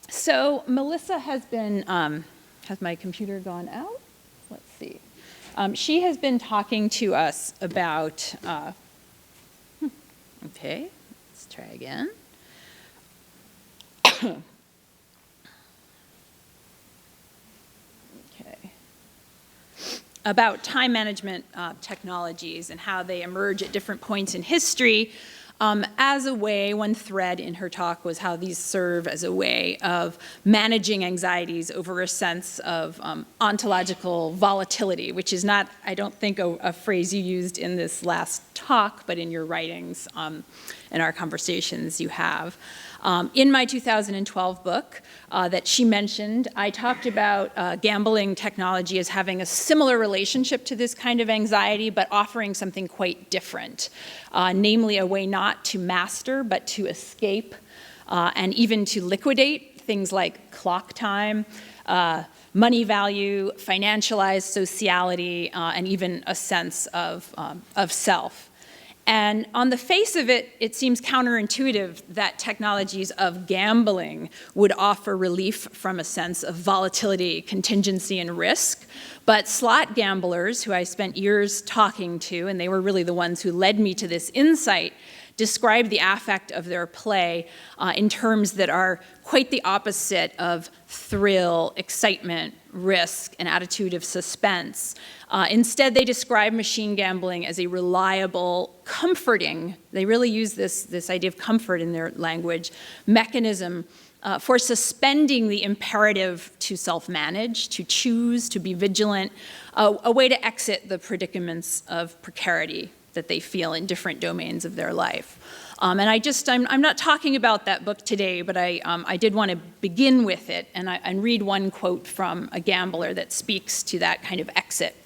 So Melissa has been, has my computer gone out? Let's see. She has been talking to us about, okay, let's try again. Okay. About time management technologies and how they emerge at different points in history. As a way, one thread in her talk was how these serve as a way of managing anxieties over a sense of ontological volatility, which is not, I don't think, a phrase you used in this last talk, but in your writings and our conversations you have. In my 2012 book that she mentioned, I talked about gambling technology as having a similar relationship to this kind of anxiety, but offering something quite different, namely a way not to master, but to escape, and even to liquidate things like clock time, money value, financialized sociality, and even a sense of self. And on the face of it, it seems counterintuitive that technologies of gambling would offer relief from a sense of volatility, contingency, and risk. But slot gamblers, who I spent years talking to, and they were really the ones who led me to this insight, describe the affect of their play in terms that are quite the opposite of thrill, excitement, risk, an attitude of suspense. Instead, they describe machine gambling as a reliable, comforting, they really use this idea of comfort in their language, mechanism for suspending the imperative to self-manage, to choose, to be vigilant, a way to exit the predicaments of precarity that they feel in different domains of their life. And I'm not talking about that book today, but I did want to begin with it and read one quote from a gambler that speaks to that kind of exit.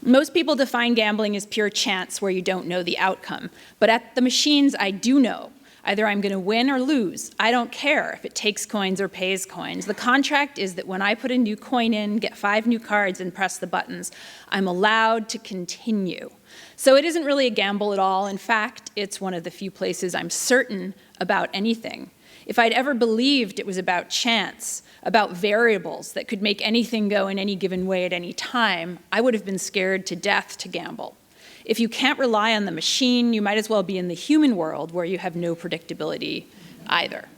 Most people define gambling as pure chance where you don't know the outcome. But at the machines, I do know. Either I'm going to win or lose. I don't care if it takes coins or pays coins. The contract is that when I put a new coin in, get 5 new cards, and press the buttons, I'm allowed to continue. So it isn't really a gamble at all. In fact, it's one of the few places I'm certain about anything. If I'd ever believed it was about chance, about variables that could make anything go in any given way at any time, I would have been scared to death to gamble. If you can't rely on the machine, you might as well be in the human world where you have no predictability either.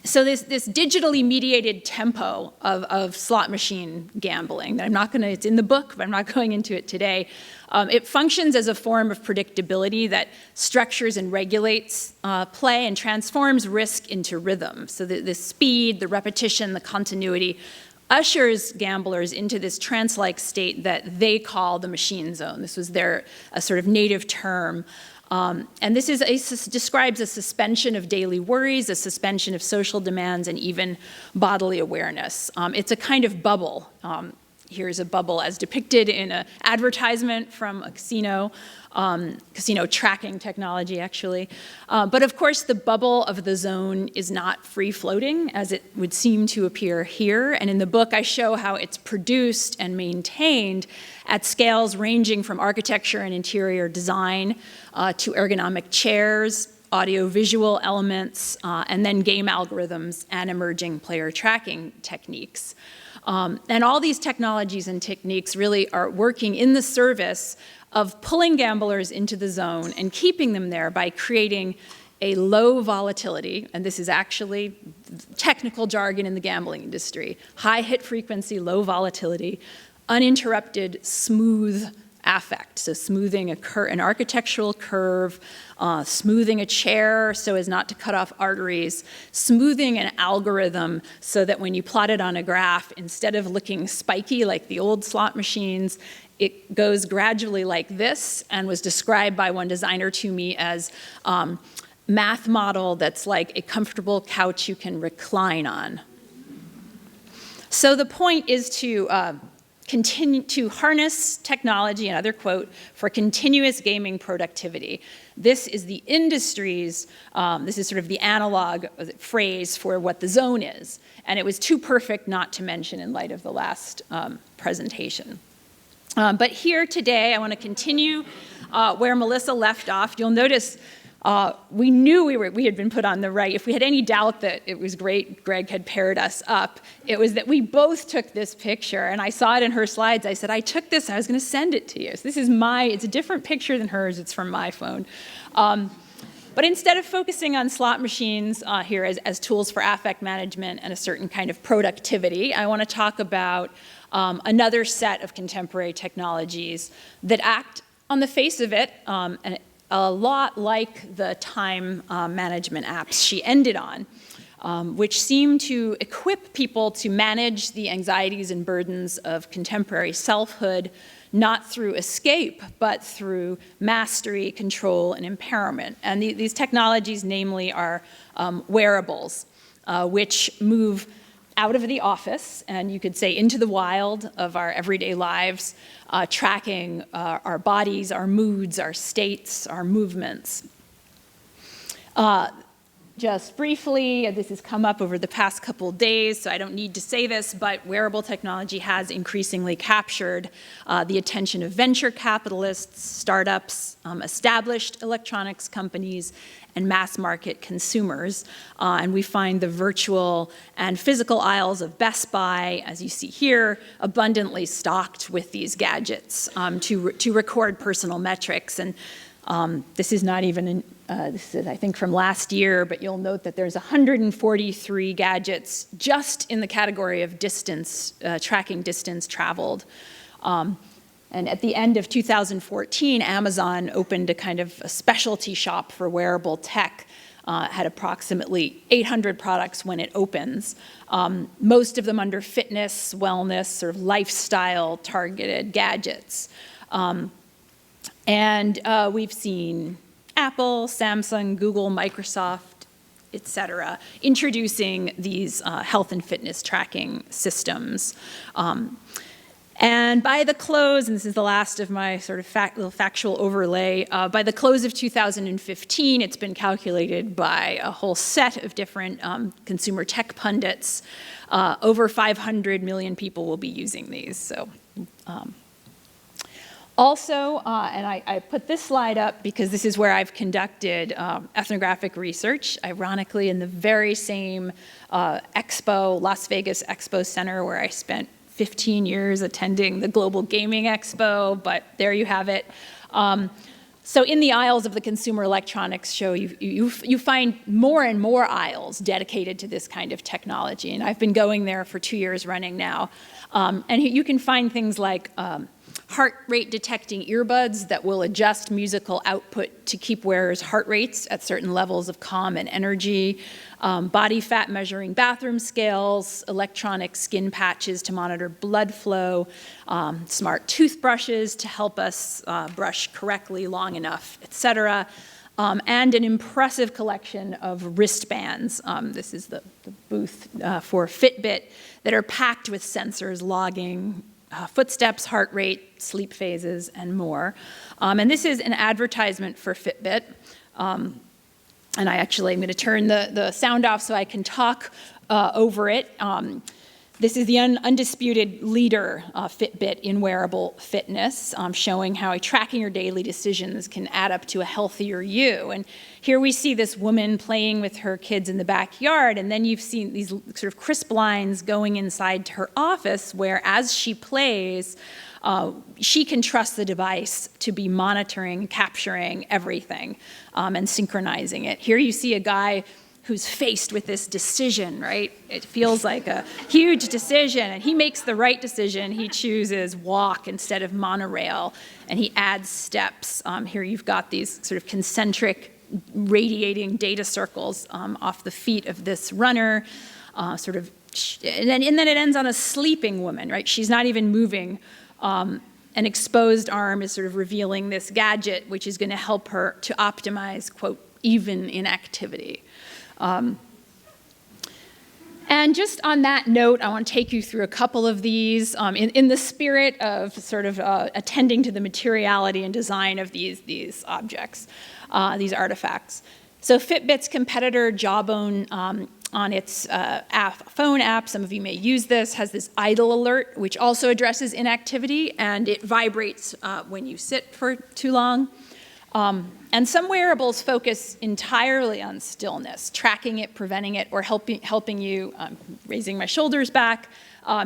So this digitally mediated tempo of slot machine gambling, it's in the book, but I'm not going into it today. It functions as a form of predictability that structures and regulates play and transforms risk into rhythm. So the speed, the repetition, the continuity ushers gamblers into this trance-like state that they call the machine zone. This was a sort of native term. And this describes a suspension of daily worries, a suspension of social demands, and even bodily awareness. It's a kind of bubble. Here's a bubble as depicted in an advertisement from a casino tracking technology, actually. But of course, the bubble of the zone is not free-floating, as it would seem to appear here. And in the book, I show how it's produced and maintained at scales ranging from architecture and interior design to ergonomic chairs, audio-visual elements, and then game algorithms and emerging player tracking techniques. And all these technologies and techniques really are working in the service of pulling gamblers into the zone and keeping them there by creating a low volatility, and this is actually technical jargon in the gambling industry, high hit frequency, low volatility, uninterrupted, smooth affect, so smoothing an architectural curve, smoothing a chair so as not to cut off arteries, smoothing an algorithm so that when you plot it on a graph, instead of looking spiky like the old slot machines, it goes gradually like this, and was described by one designer to me as math model that's like a comfortable couch you can recline on. So the point is to continue to harness technology, another quote, for continuous gaming productivity. This is the industry's, this is sort of the analog phrase for what the zone is. And it was too perfect not to mention in light of the last presentation. But here today, I want to continue where Melissa left off. You'll notice We knew we had been put on the right. If we had any doubt that it was great, Greg had paired us up, it was that we both took this picture, and I saw it in her slides. I said, I took this, I was going to send it to you. So this is it's a different picture than hers, it's from my phone. But instead of focusing on slot machines here as tools for affect management and a certain kind of productivity, I want to talk about another set of contemporary technologies that act on the face of it, and a lot like the time management apps she ended on, which seem to equip people to manage the anxieties and burdens of contemporary selfhood, not through escape, but through mastery, control, and empowerment. And these technologies, namely, are wearables, which move out of the office, and you could say into the wild of our everyday lives, tracking our bodies, our moods, our states, our movements. Just briefly, this has come up over the past couple days, so I don't need to say this, but wearable technology has increasingly captured the attention of venture capitalists, startups, established electronics companies, and mass market consumers. And we find the virtual and physical aisles of Best Buy, as you see here, abundantly stocked with these gadgets to record personal metrics. And this is not even, this is I think from last year, but you'll note that there's 143 gadgets just in the category of distance, tracking distance traveled. And at the end of 2014, Amazon opened a kind of a specialty shop for wearable tech, had approximately 800 products when it opens, most of them under fitness, wellness, sort of lifestyle targeted gadgets. And we've seen Apple, Samsung, Google, Microsoft, et cetera, introducing these health and fitness tracking systems. And by the close, and this is the last of my sort of little factual overlay, by the close of 2015, it's been calculated by a whole set of different consumer tech pundits, over 500 million people will be using these. So. Also, and I put this slide up because this is where I've conducted ethnographic research, ironically in the very same expo, Las Vegas Expo Center, where I spent 15 years attending the Global Gaming Expo, but there you have it. So in the aisles of the Consumer Electronics Show, you find more and more aisles dedicated to this kind of technology, and I've been going there for 2 years running now. And you can find things like heart rate detecting earbuds that will adjust musical output to keep wearers' heart rates at certain levels of calm and energy, body fat measuring bathroom scales, electronic skin patches to monitor blood flow, smart toothbrushes to help us brush correctly long enough, et cetera, and an impressive collection of wristbands. This is the booth for Fitbit that are packed with sensors logging footsteps, heart rate, sleep phases, and more. And this is an advertisement for Fitbit. And I actually am going to turn the sound off so I can talk over it. This is the undisputed leader, Fitbit, in wearable fitness, showing how tracking your daily decisions can add up to a healthier you. And here we see this woman playing with her kids in the backyard, and then you've seen these sort of crisp lines going inside to her office, where as she plays, she can trust the device to be monitoring, capturing everything, and synchronizing it. Here you see a guy who's faced with this decision, right? It feels like a huge decision, and he makes the right decision. He chooses walk instead of monorail, and he adds steps. Here you've got these sort of concentric radiating data circles off the feet of this runner, and then it ends on a sleeping woman, right? She's not even moving. An exposed arm is sort of revealing this gadget, which is going to help her to optimize, quote, even inactivity. And just on that note, I want to take you through a couple of these in the spirit of sort of attending to the materiality and design of these objects, these artifacts. So Fitbit's competitor Jawbone on its phone app, some of you may use this, has this idle alert, which also addresses inactivity, and it vibrates when you sit for too long. And some wearables focus entirely on stillness, tracking it, preventing it, or helping you, raising my shoulders back,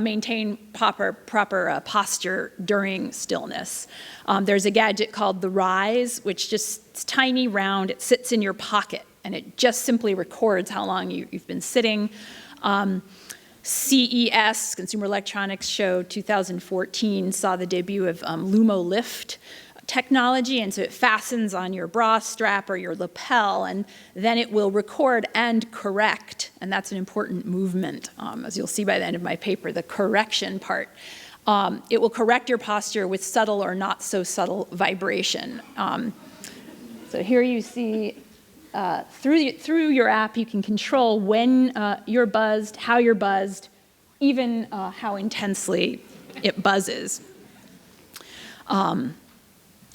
maintain proper posture during stillness. There's a gadget called the Rise, which it's tiny, round, it sits in your pocket, and it just simply records how long you've been sitting. CES, Consumer Electronics Show 2014, saw the debut of Lumo Lift technology, and so it fastens on your bra strap or your lapel, and then it will record and correct, and that's an important movement, as you'll see by the end of my paper, the correction part. It will correct your posture with subtle or not so subtle vibration. So here you see, through your app, you can control when you're buzzed, how you're buzzed, even how intensely it buzzes.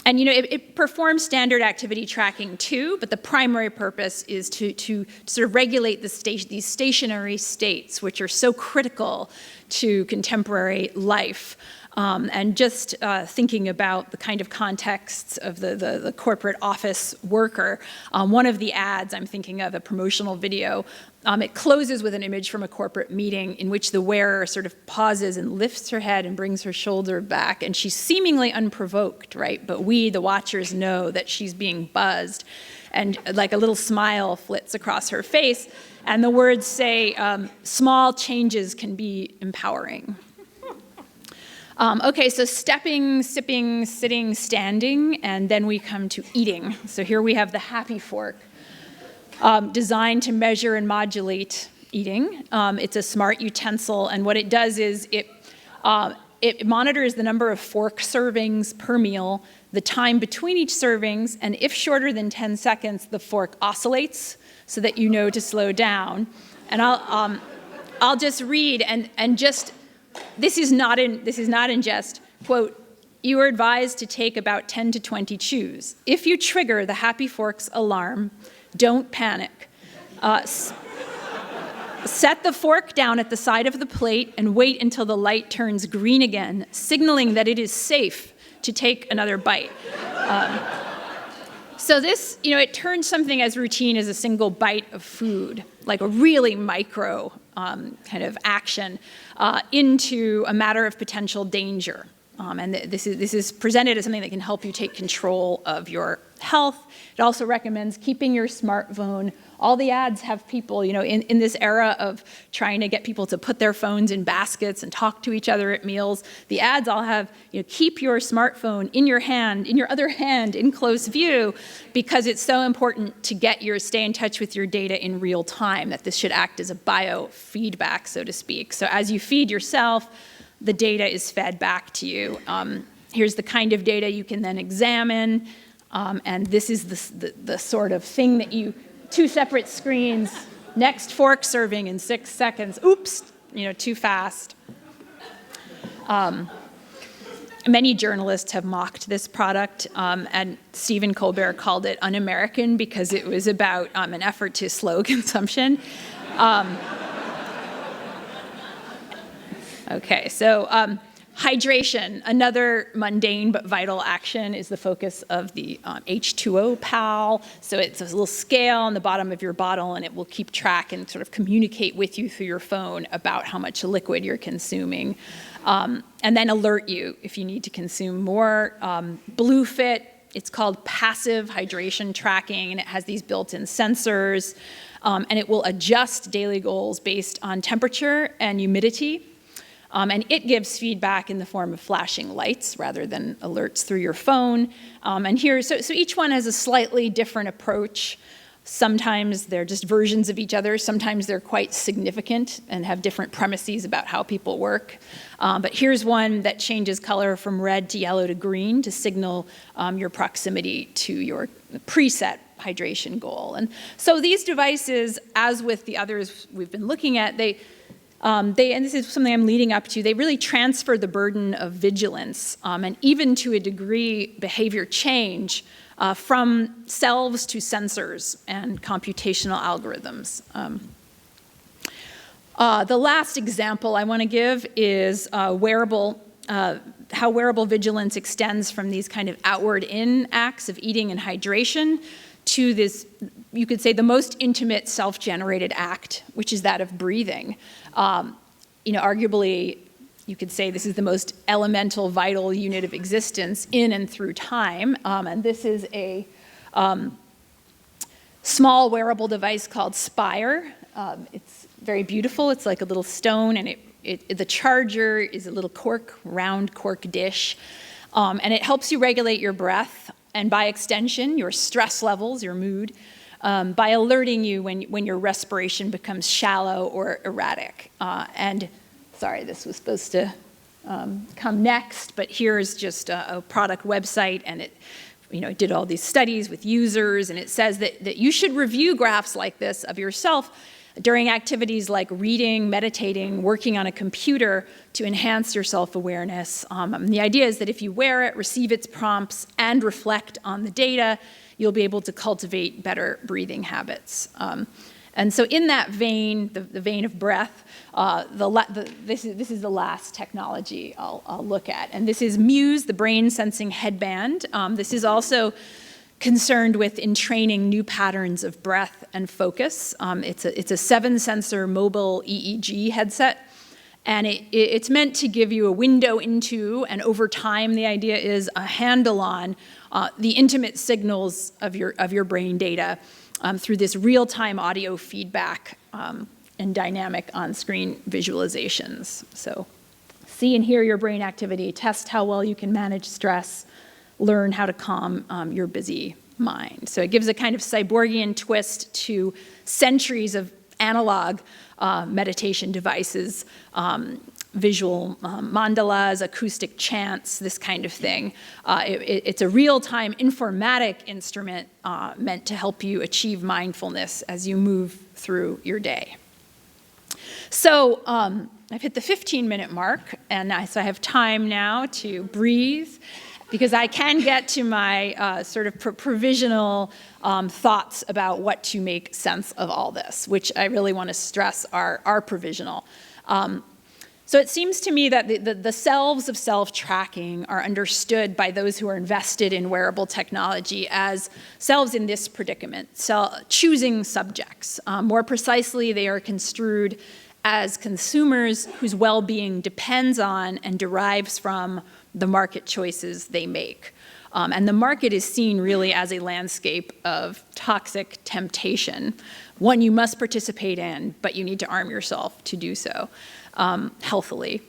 And it performs standard activity tracking too, but the primary purpose is to sort of regulate these stationary states, which are so critical to contemporary life. And just thinking about the kind of contexts of the corporate office worker, one of the ads I'm thinking of, a promotional video, it closes with an image from a corporate meeting in which the wearer sort of pauses and lifts her head and brings her shoulder back, and she's seemingly unprovoked, right? But we, the watchers, know that she's being buzzed, and like a little smile flits across her face, and the words say, small changes can be empowering. Okay, so stepping, sipping, sitting, standing, and then we come to eating. So here we have the Happy Fork, designed to measure and modulate eating. It's a smart utensil, and what it does is it monitors the number of fork servings per meal, the time between each servings, and if shorter than 10 seconds, the fork oscillates so that you know to slow down. And I'll just read and just. This is not in jest. Quote, you are advised to take about 10 to 20 chews. If you trigger the Happy Forks alarm, don't panic. Set the fork down at the side of the plate and wait until the light turns green again, signaling that it is safe to take another bite. So this, it turns something as routine as a single bite of food, like a really micro kind of action, into a matter of potential danger. And this is presented as something that can help you take control of your health. It also recommends keeping your smartphone. All the ads have people, in this era of trying to get people to put their phones in baskets and talk to each other at meals, the ads all have, keep your smartphone in your hand, in your other hand, in close view, because it's so important to stay in touch with your data in real time, that this should act as a biofeedback, so to speak. So as you feed yourself, the data is fed back to you. Here's the kind of data you can then examine, and this is the sort of thing that two separate screens, next fork serving in 6 seconds. Oops, too fast. Many journalists have mocked this product, and Stephen Colbert called it un-American because it was about an effort to slow consumption. Okay, so hydration, another mundane but vital action, is the focus of the H2O Pal. So it's a little scale on the bottom of your bottle, and it will keep track and sort of communicate with you through your phone about how much liquid you're consuming, and then alert you if you need to consume more. BlueFit, it's called passive hydration tracking, and it has these built-in sensors, and it will adjust daily goals based on temperature and humidity. And it gives feedback in the form of flashing lights rather than alerts through your phone. And here, so each one has a slightly different approach. Sometimes they're just versions of each other. Sometimes they're quite significant and have different premises about how people work. But here's one that changes color from red to yellow to green to signal your proximity to your preset hydration goal. And so these devices, as with the others we've been looking at, and this is something I'm leading up to, they really transfer the burden of vigilance, and even to a degree, behavior change from selves to sensors and computational algorithms. The last example I want to give is wearable how wearable vigilance extends from these kind of outward-in acts of eating and hydration to this, you could say, the most intimate self-generated act, which is that of breathing. Arguably, you could say this is the most elemental, vital unit of existence in and through time. And this is a small wearable device called Spire. It's very beautiful. It's like a little stone, and the charger is a little round cork dish. And it helps you regulate your breath, and by extension, your stress levels, your mood, by alerting you when your respiration becomes shallow or erratic. And sorry, this was supposed to come next, but here's just a product website, and it did all these studies with users, and it says that you should review graphs like this of yourself during activities like reading, meditating, working on a computer to enhance your self-awareness. The idea is that if you wear it, receive its prompts, and reflect on the data, you'll be able to cultivate better breathing habits. And so in that vein, the vein of breath, this is the last technology I'll look at. And this is Muse, the brain-sensing headband. This is also concerned with entraining new patterns of breath and focus. It's a 7-sensor mobile EEG headset, and it's meant to give you a window into, and over time, the idea is a handle on the intimate signals of your brain data through this real-time audio feedback and dynamic on-screen visualizations. So see and hear your brain activity, test how well you can manage stress, learn how to calm your busy mind. So it gives a kind of cyborgian twist to centuries of analog meditation devices, visual mandalas, acoustic chants, this kind of thing. It's a real-time informatic instrument meant to help you achieve mindfulness as you move through your day. So I've hit the 15-minute mark, and so I have time now to breathe, because I can get to my sort of provisional thoughts about what to make sense of all this, which I really want to stress are provisional. So it seems to me that the selves of self-tracking are understood by those who are invested in wearable technology as selves in this predicament, choosing subjects. More precisely, they are construed as consumers whose well-being depends on and derives from the market choices they make. And the market is seen really as a landscape of toxic temptation, one you must participate in, but you need to arm yourself to do so healthily.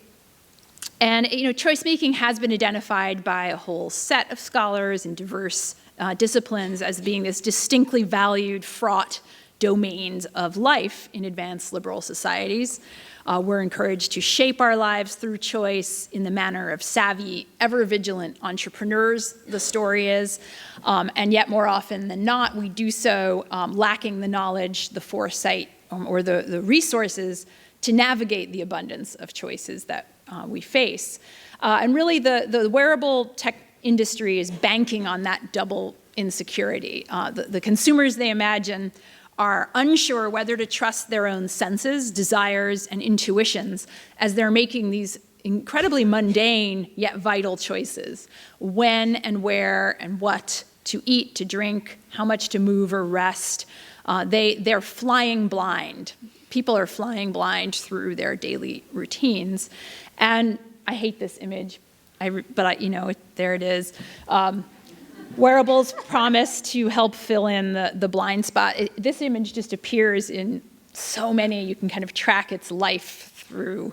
And choice making has been identified by a whole set of scholars in diverse disciplines as being this distinctly valued, fraught domains of life in advanced liberal societies. We're encouraged to shape our lives through choice in the manner of savvy, ever-vigilant entrepreneurs, the story is. And yet more often than not, we do so lacking the knowledge, the foresight, or the resources to navigate the abundance of choices that we face. And really, the wearable tech industry is banking on that double insecurity. The consumers they imagine are unsure whether to trust their own senses, desires, and intuitions as they're making these incredibly mundane yet vital choices. When and where and what to eat, to drink, how much to move or rest. They're flying blind. People are flying blind through their daily routines. And I hate this image, but there it is. Wearables promise to help fill in the blind spot. This image just appears in so many. You can kind of track its life through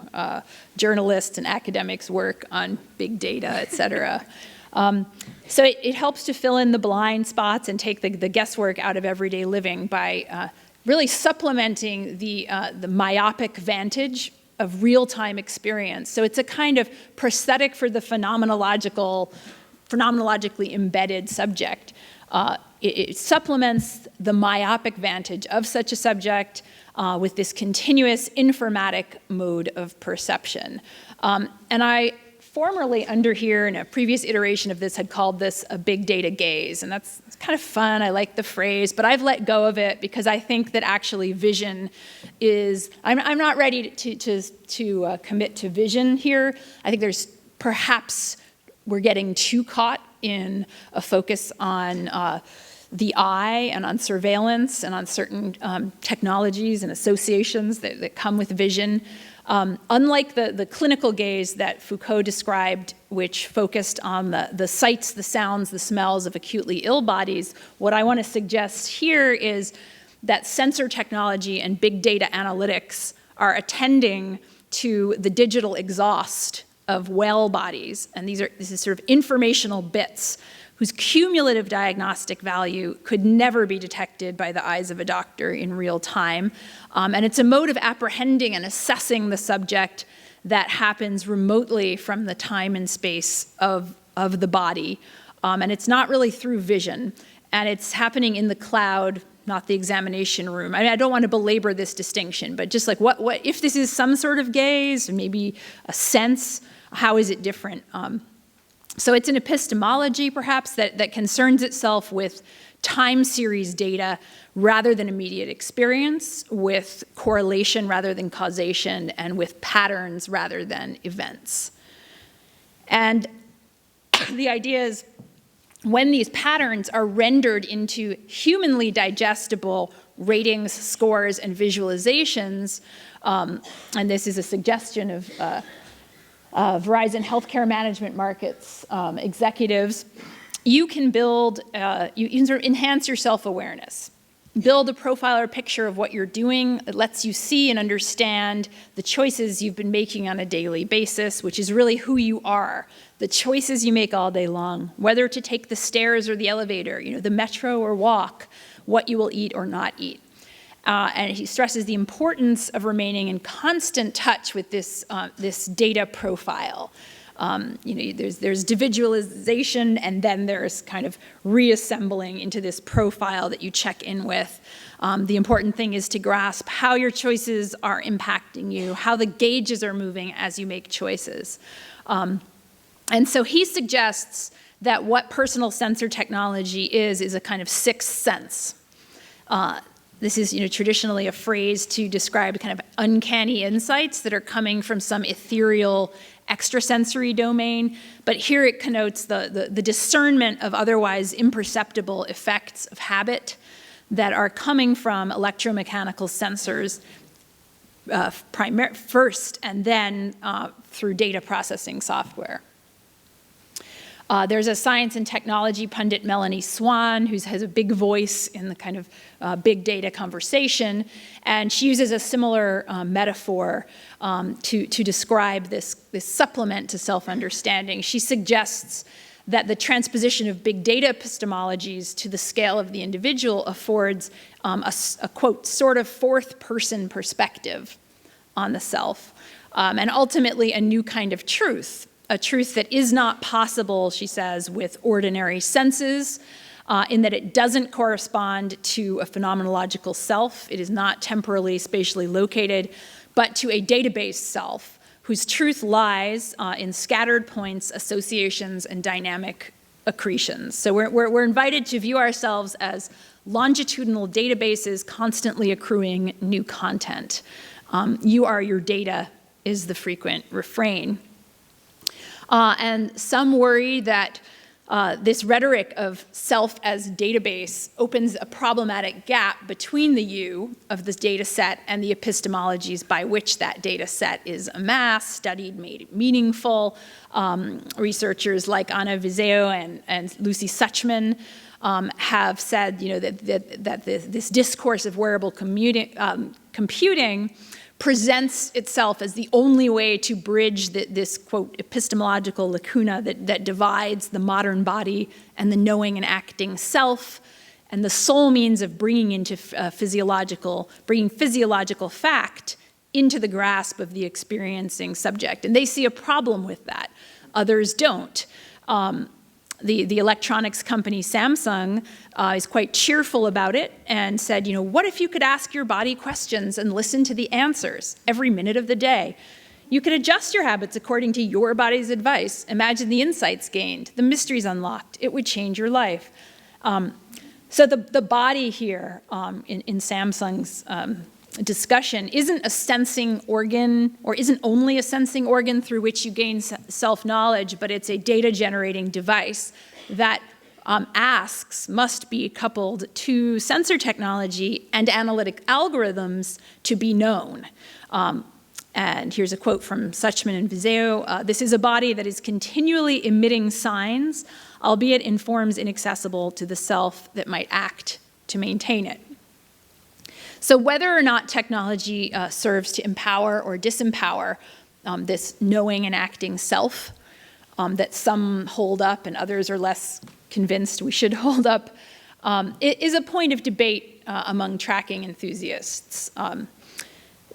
journalists and academics' work on big data, et cetera. So it helps to fill in the blind spots and take the guesswork out of everyday living by really supplementing the myopic vantage of real-time experience. So it's a kind of prosthetic for the phenomenologically embedded subject. It supplements the myopic vantage of such a subject with this continuous informatic mode of perception. And I formerly under here in a previous iteration of this had called this a big data gaze, and that's kind of fun. I like the phrase, but I've let go of it because I think that actually vision is, I'm not ready to commit to vision here. I think there's perhaps we're getting too caught in a focus on the eye and on surveillance and on certain technologies and associations that come with vision. Unlike the clinical gaze that Foucault described, which focused on the sights, the sounds, the smells of acutely ill bodies, what I want to suggest here is that sensor technology and big data analytics are attending to the digital exhaust of well bodies. And this is sort of informational bits whose cumulative diagnostic value could never be detected by the eyes of a doctor in real time. And it's a mode of apprehending and assessing the subject that happens remotely from the time and space of the body. And it's not really through vision. And it's happening in the cloud, not the examination room. I mean, I don't want to belabor this distinction, but just like what if this is some sort of gaze, or maybe a sense, how is it different? So it's an epistemology, perhaps, that concerns itself with time series data rather than immediate experience, with correlation rather than causation, and with patterns rather than events. And the idea is when these patterns are rendered into humanly digestible ratings, scores, and visualizations, and this is a suggestion of Verizon Healthcare Management Markets executives, you can build, you can sort of enhance your self-awareness. Build a profile or picture of what you're doing that lets you see and understand the choices you've been making on a daily basis, which is really who you are, the choices you make all day long, whether to take the stairs or the elevator, the metro or walk, what you will eat or not eat. And he stresses the importance of remaining in constant touch with this data profile. There's individualization, and then there's kind of reassembling into this profile that you check in with. The important thing is to grasp how your choices are impacting you, how the gauges are moving as you make choices. And so he suggests that what personal sensor technology is a kind of sixth sense. This is traditionally a phrase to describe kind of uncanny insights that are coming from some ethereal extrasensory domain, but here it connotes the discernment of otherwise imperceptible effects of habit that are coming from electromechanical sensors first, and then through data processing software. There's a science and technology pundit, Melanie Swan, who has a big voice in the kind of big data conversation, and she uses a similar metaphor to describe this supplement to self-understanding. She suggests that the transposition of big data epistemologies to the scale of the individual affords a quote, sort of fourth-person perspective on the self, and ultimately a new kind of truth. A truth that is not possible, she says, with ordinary senses, in that it doesn't correspond to a phenomenological self. It is not temporally, spatially located, but to a database self whose truth lies in scattered points, associations, and dynamic accretions. So we're invited to view ourselves as longitudinal databases constantly accruing new content. You are your data is the frequent refrain. And some worry that this rhetoric of self as database opens a problematic gap between the you of this data set and the epistemologies by which that data set is amassed, studied, made meaningful. Researchers like Anna Vizeo and Lucy Suchman have said that this discourse of wearable computing presents itself as the only way to bridge this, quote, epistemological lacuna that divides the modern body and the knowing and acting self, and the sole means of bringing physiological fact into the grasp of the experiencing subject. And they see a problem with that. Others don't. The electronics company Samsung is quite cheerful about it and said, what if you could ask your body questions and listen to the answers every minute of the day? You could adjust your habits according to your body's advice. Imagine the insights gained, the mysteries unlocked. It would change your life. So the body here in Samsung's discussion isn't a sensing organ, or isn't only a sensing organ through which you gain self-knowledge, but it's a data-generating device that asks must be coupled to sensor technology and analytic algorithms to be known. And here's a quote from Suchman and Vizeo. This is a body that is continually emitting signs, albeit in forms inaccessible to the self that might act to maintain it. So whether or not technology serves to empower or disempower this knowing and acting self that some hold up and others are less convinced we should hold up, it is a point of debate among tracking enthusiasts.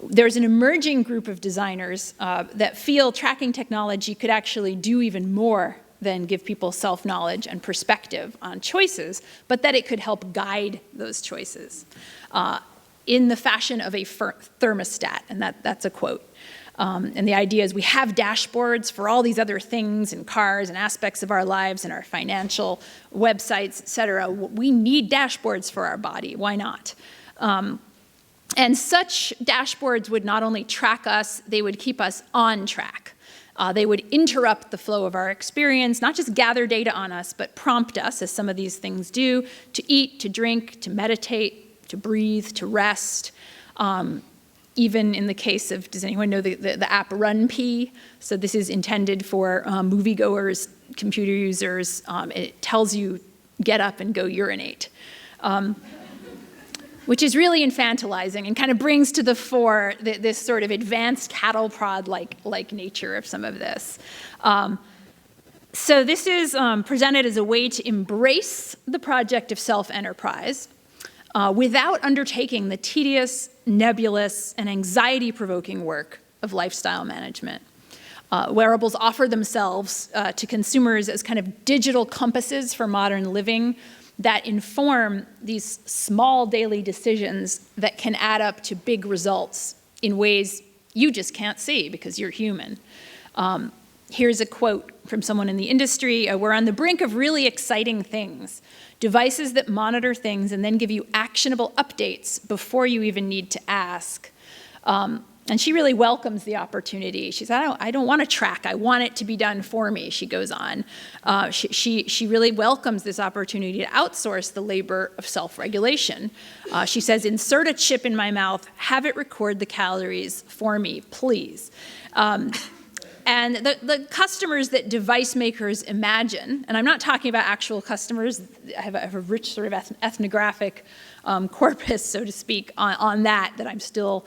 There's an emerging group of designers that feel tracking technology could actually do even more than give people self-knowledge and perspective on choices, but that it could help guide those choices in the fashion of a thermostat, and that's a quote. And the idea is we have dashboards for all these other things and cars and aspects of our lives and our financial websites, et cetera. We need dashboards for our body. Why not? And such dashboards would not only track us, they would keep us on track. They would interrupt the flow of our experience, not just gather data on us, but prompt us, as some of these things do, to eat, to drink, to meditate, to breathe, to rest. Even in the case of, does anyone know the app RunPee? So this is intended for moviegoers, computer users. It tells you, get up and go urinate. Which is really infantilizing and kind of brings to the fore this sort of advanced cattle prod-like nature of some of this. So this is presented as a way to embrace the project of self-enterprise without undertaking the tedious, nebulous, and anxiety-provoking work of lifestyle management. Wearables offer themselves to consumers as kind of digital compasses for modern living that inform these small daily decisions that can add up to big results in ways you just can't see because you're human. Here's a quote from someone in the industry. We're on the brink of really exciting things. Devices that monitor things and then give you actionable updates before you even need to ask. And she really welcomes the opportunity. She said, I don't want to track. I want it to be done for me, she goes on. She really welcomes this opportunity to outsource the labor of self-regulation. She says, insert a chip in my mouth, have it record the calories for me, please. And the customers that device makers imagine, and I'm not talking about actual customers, I have a rich sort of ethnographic corpus, so to speak, on that I'm still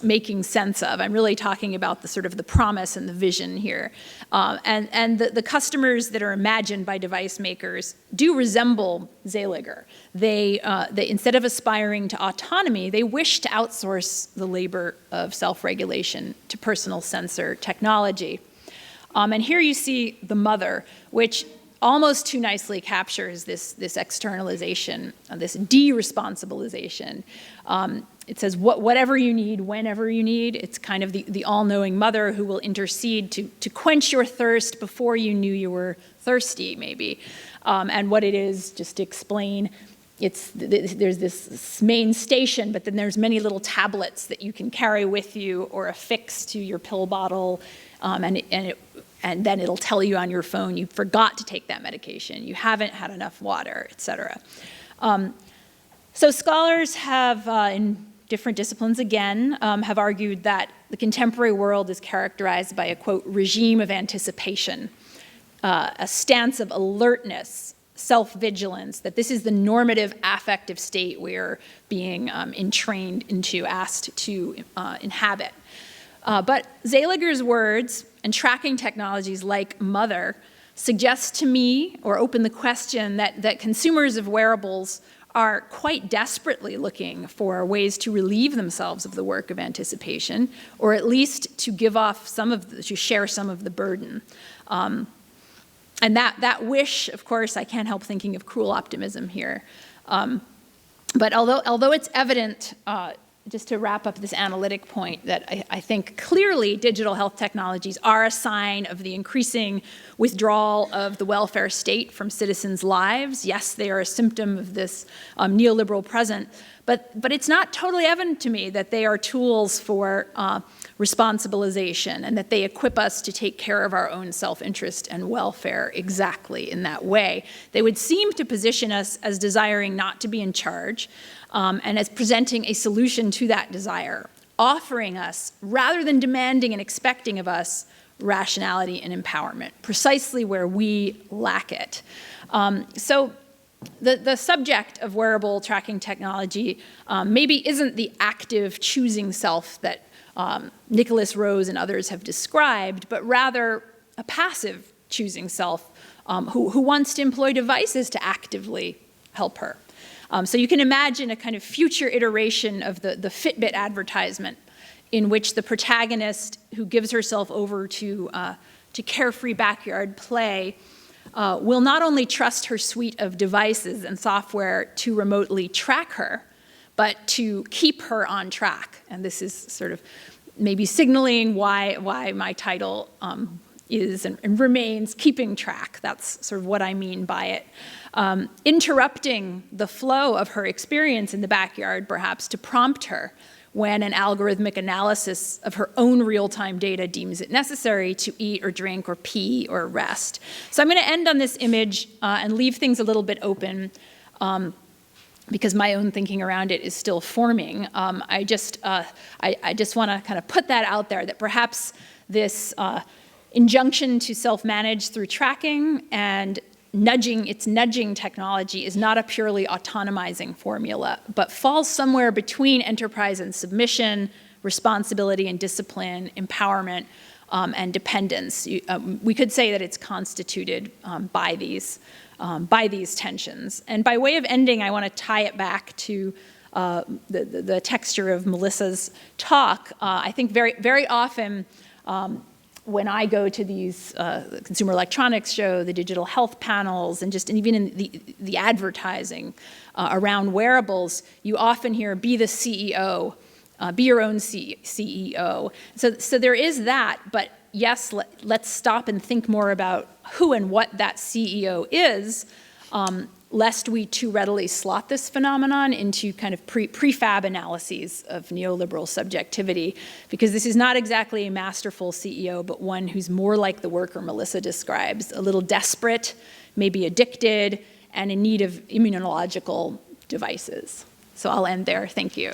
making sense of. I'm really talking about the sort of the promise and the vision here. And the customers that are imagined by device makers do resemble Zeliger. They instead of aspiring to autonomy, they wish to outsource the labor of self-regulation to personal sensor technology. And here you see the mother, which almost too nicely captures this externalization, this de-responsibilization. It says whatever you need, whenever you need. It's kind of the all-knowing mother who will intercede to quench your thirst before you knew you were thirsty, maybe. And what it is, just to explain, there's this main station, but then there's many little tablets that you can carry with you or affix to your pill bottle, and then it'll tell you on your phone you forgot to take that medication, you haven't had enough water, et cetera. So scholars have, in different disciplines again, have argued that the contemporary world is characterized by a, quote, regime of anticipation, a stance of alertness, self-vigilance, that this is the normative affective state we're being entrained into, asked to inhabit. But Zeliger's words and tracking technologies like Mother suggest to me, or open the question, that consumers of wearables are quite desperately looking for ways to relieve themselves of the work of anticipation, or at least to give off to share some of the burden. And that wish, of course, I can't help thinking of cruel optimism here. But although it's evident, just to wrap up this analytic point, that I think clearly digital health technologies are a sign of the increasing withdrawal of the welfare state from citizens' lives. Yes, they are a symptom of this neoliberal present, But it's not totally evident to me that they are tools for responsibilization and that they equip us to take care of our own self-interest and welfare exactly in that way. They would seem to position us as desiring not to be in charge and as presenting a solution to that desire, offering us, rather than demanding and expecting of us, rationality and empowerment, precisely where we lack it. So the subject of wearable tracking technology maybe isn't the active choosing self that Nicholas Rose and others have described, but rather a passive choosing self who wants to employ devices to actively help her. So you can imagine a kind of future iteration of the Fitbit advertisement in which the protagonist who gives herself over to carefree backyard play will not only trust her suite of devices and software to remotely track her, but to keep her on track. And this is sort of maybe signaling why my title is and remains keeping track. That's sort of what I mean by it. Interrupting the flow of her experience in the backyard, perhaps to prompt her when an algorithmic analysis of her own real-time data deems it necessary to eat or drink or pee or rest. So I'm going to end on this image and leave things a little bit open because my own thinking around it is still forming. I just want to kind of put that out there, that perhaps this injunction to self-manage through tracking and nudging technology is not a purely autonomizing formula, but falls somewhere between enterprise and submission, responsibility and discipline, empowerment and dependence. We could say that it's constituted by these tensions. And by way of ending, I want to tie it back to the texture of Melissa's talk. I think very often when I go to these consumer electronics show, the digital health panels, and even in the advertising around wearables, you often hear, be the CEO, be your own CEO. So there is that, but yes, let's stop and think more about who and what that CEO is, lest we too readily slot this phenomenon into kind of prefab analyses of neoliberal subjectivity, because this is not exactly a masterful CEO, but one who's more like the worker Melissa describes, a little desperate, maybe addicted, and in need of immunological devices. So I'll end there. Thank you.